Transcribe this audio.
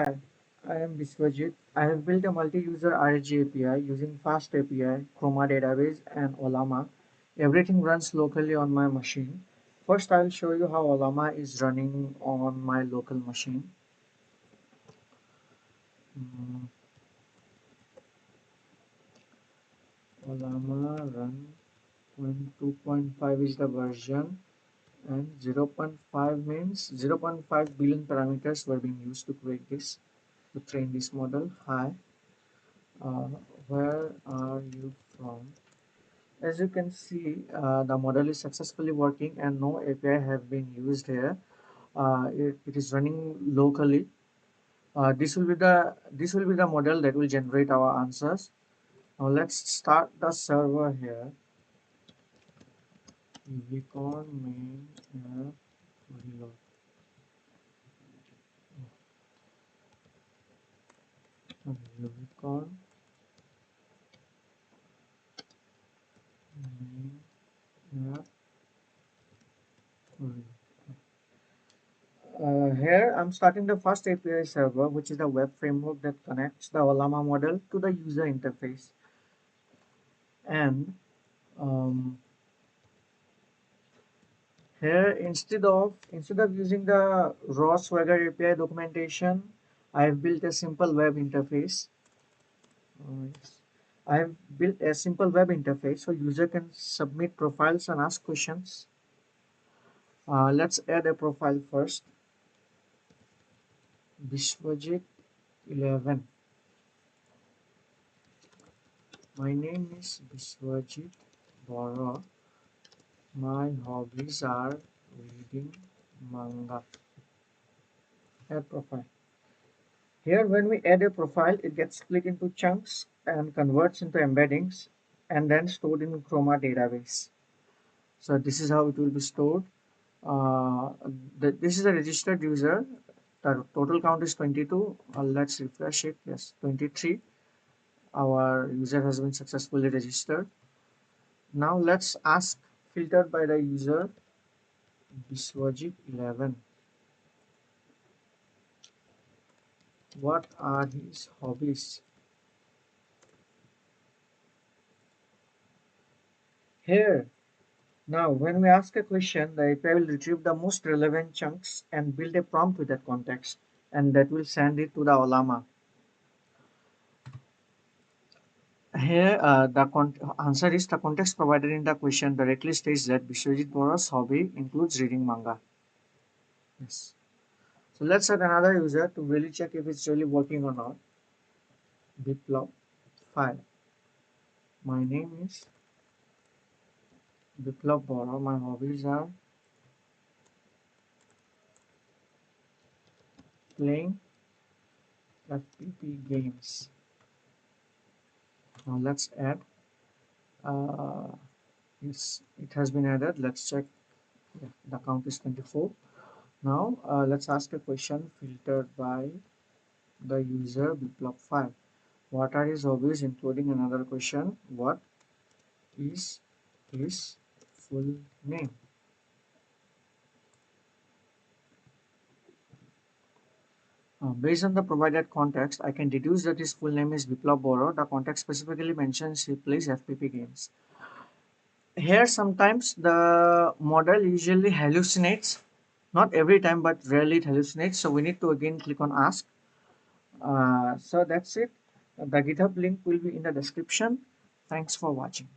Hi, I am Biswajit. I have built a multi-user RG API using FastAPI, Chroma database, and Ollama. Everything runs locally on my machine. First, I'll show you how Ollama is running on my local machine. Mm, Ollama run 2.5 is the version, and zero point 0.5 means 0.5 billion parameters were being used to create this, to train this model. Hi, uh, where are you from? As you can see, the model is successfully working and no API have been used here. It is running locally. This will be the model that will generate our answers. Now let's start the server here. Unicorn main app reload. Unicorn main app reload. Here I'm starting the first API server, which is the web framework that connects the Ollama model to the user interface. And um, here instead of using the raw Swagger API documentation, I have built a simple web interface. Yes. I have built a simple web interface so user can submit profiles and ask questions. Let's add a profile first. Biswajit 11. My name is Biswajit Bora. My hobbies are reading manga. Add profile. Here, when we add a profile, it gets split into chunks and converts into embeddings and then stored in Chroma database. So this is how it will be stored. Uh, this is a registered user. The total count is 22. Let's refresh it. Yes, 23. Our user has been successfully registered. Now let's ask, filtered by the user Biswajit 11. What are his hobbies? Here, now, when we ask a question, the API will retrieve the most relevant chunks and build a prompt with that context, and that will send it to the Ollama. Here, the answer is the context provided in the question directly states that Biswajit Bora's hobby includes reading manga. Yes. So let's add another user to really check if it's really working or not. Biplop file. My name is Biplop Bora. My hobbies are playing FPP games. Now let's add. Uh, Yes, it has been added. Let's check. Yeah, the count is 24. Now, let's ask a question filtered by the user biplop 5. What are his hobbies, including another question? What is his full name? Based on the provided context, I can deduce that his full name is Biplop Boro. The context specifically mentions he plays FPP games. Here, sometimes the model usually hallucinates. Not every time, but rarely it hallucinates. So we need to again click on ask. So that's it. The GitHub link will be in the description. Thanks for watching.